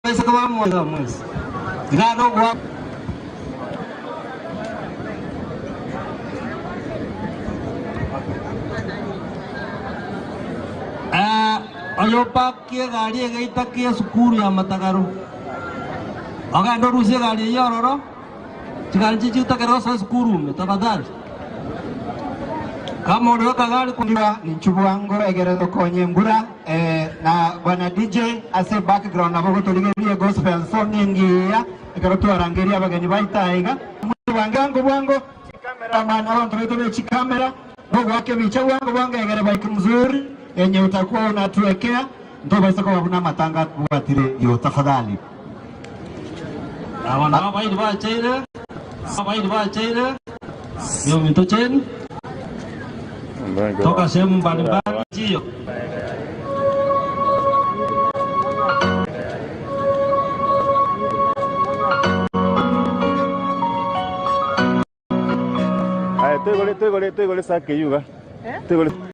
Pesa kama mwezi. Ngano kwa ayopakie gari egeitakie sukuru ya Matagaru. Agando rusia gari yororo. Chikanchi chitakero sa sukuru tafadhali. Kama unaweka gari kundiwa ni Nchubuango egeredo konye mbura na bwana DJ ase background nabo gutoligerie gospel song ngiya ekero twarangeria abageni baitaiga Nchubuango bwango cameraman abantu wetu chikamera bogo wake bicha bwango egere bike mzuri yenye utakuwa unatuwekea ndio basi kwa kuna matanga kuatire yo tafadhali. Awana baidi ba chaire yo minto chen toka sehemu mbalimbali jio. Tegole sake yuga. Tegole